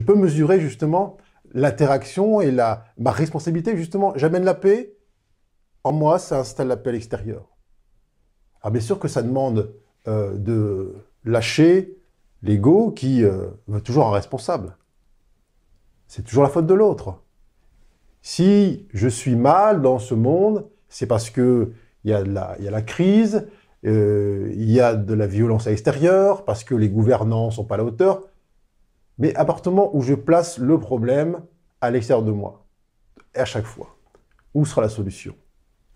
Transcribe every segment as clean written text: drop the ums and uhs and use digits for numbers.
peux mesurer justement l'interaction et ma responsabilité, justement. J'amène la paix, en moi, ça installe la paix à l'extérieur. Alors bien sûr que ça demande de lâcher l'ego qui veut toujours un responsable. C'est toujours la faute de l'autre. Si je suis mal dans ce monde, c'est parce qu'il y a la crise, il y a de la violence à l'extérieur, parce que les gouvernants ne sont pas à la hauteur. Mais à partir du moment où je place le problème à l'extérieur de moi, et à chaque fois, où sera la solution?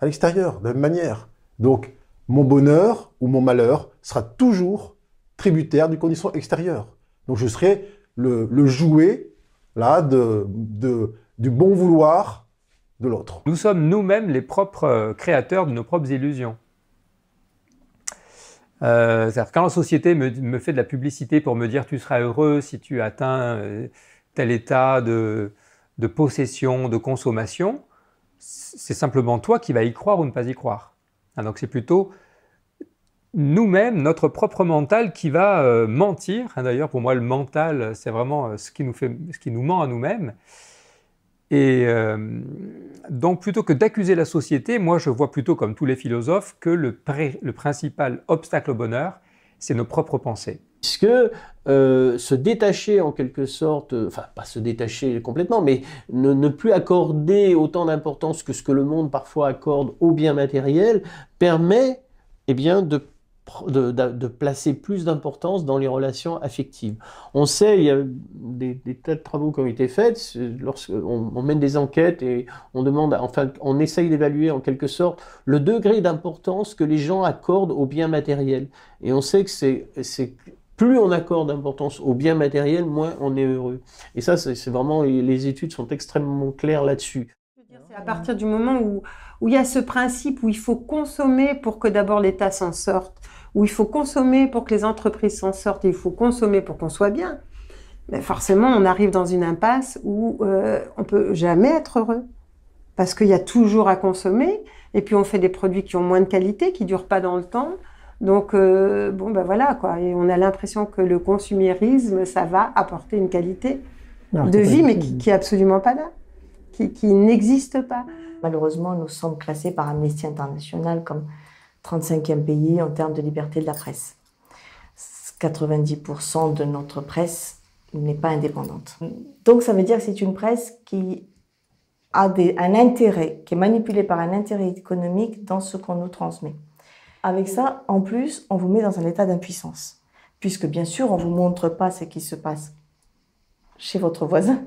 À l'extérieur, de la même manière. Donc, mon bonheur ou mon malheur sera toujours tributaire d'une condition extérieure. Donc, je serai le jouet là, du bon vouloir de l'autre. Nous sommes nous-mêmes les propres créateurs de nos propres illusions. C'est-à-dire quand la société me fait de la publicité pour me dire tu seras heureux si tu atteins tel état de possession, de consommation, c'est simplement toi qui vas y croire ou ne pas y croire. Donc c'est plutôt nous-mêmes, notre propre mental qui va mentir. D'ailleurs pour moi le mental c'est vraiment ce qui nous ment à nous-mêmes. Et donc plutôt que d'accuser la société, moi je vois plutôt comme tous les philosophes que le principal obstacle au bonheur, c'est nos propres pensées. Puisque se détacher en quelque sorte, enfin pas se détacher complètement, mais ne plus accorder autant d'importance que ce que le monde parfois accorde aux biens matériels, permet eh bien, de placer plus d'importance dans les relations affectives. On sait, il y a des tas de travaux qui ont été faits, lorsqu'on mène des enquêtes et on demande, enfin, on essaye d'évaluer en quelque sorte le degré d'importance que les gens accordent aux biens matériels. Et on sait que plus on accorde d'importance aux biens matériels, moins on est heureux. Et ça, c'est vraiment, les études sont extrêmement claires là-dessus. C'est à partir du moment où il y a ce principe où il faut consommer pour que d'abord l'État s'en sorte, où il faut consommer pour que les entreprises s'en sortent, et il faut consommer pour qu'on soit bien, mais forcément on arrive dans une impasse où on ne peut jamais être heureux. Parce qu'il y a toujours à consommer, et puis on fait des produits qui ont moins de qualité, qui ne durent pas dans le temps. Donc, bon ben voilà quoi, et on a l'impression que le consumérisme, ça va apporter une qualité de vie, mais qui est absolument pas là, qui n'existe pas. Malheureusement, nous sommes classés par Amnesty International comme 35e pays en termes de liberté de la presse. 90% de notre presse n'est pas indépendante. Donc ça veut dire que c'est une presse qui a un intérêt, qui est manipulée par un intérêt économique dans ce qu'on nous transmet. Avec ça, en plus, on vous met dans un état d'impuissance. Puisque bien sûr, on ne vous montre pas ce qui se passe chez votre voisin,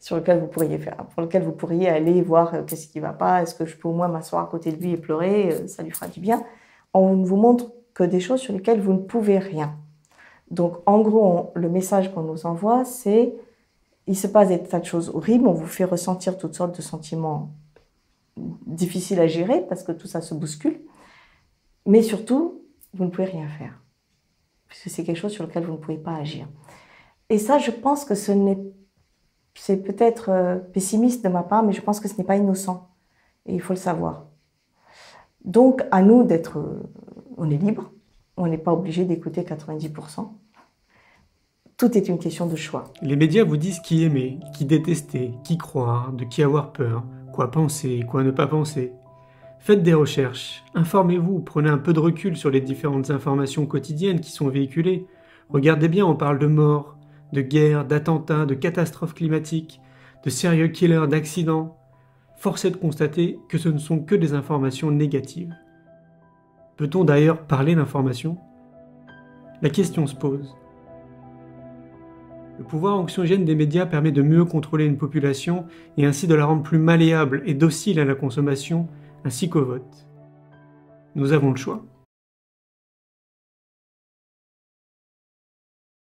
pour lequel vous pourriez aller voir qu'est-ce qui ne va pas, est-ce que je peux au moins m'asseoir à côté de lui et pleurer, ça lui fera du bien. On ne vous montre que des choses sur lesquelles vous ne pouvez rien. Donc en gros, le message qu'on nous envoie, c'est il se passe des tas de choses horribles, on vous fait ressentir toutes sortes de sentiments difficiles à gérer parce que tout ça se bouscule. Mais surtout, vous ne pouvez rien faire, puisque c'est quelque chose sur lequel vous ne pouvez pas agir. Et ça, je pense que c'est peut-être pessimiste de ma part, mais je pense que ce n'est pas innocent. Et il faut le savoir. Donc, à nous on est libre, on n'est pas obligé d'écouter 90%. Tout est une question de choix. Les médias vous disent qui aimer, qui détester, qui croire, de qui avoir peur, quoi penser, quoi ne pas penser. Faites des recherches, informez-vous, prenez un peu de recul sur les différentes informations quotidiennes qui sont véhiculées. Regardez bien, on parle de mort, de guerre, d'attentats, de catastrophes climatiques, de serial killers, d'accidents. Force est de constater que ce ne sont que des informations négatives. Peut-on d'ailleurs parler d'information? La question se pose. Le pouvoir anxiogène des médias permet de mieux contrôler une population et ainsi de la rendre plus malléable et docile à la consommation, ainsi qu'au vote. Nous avons le choix.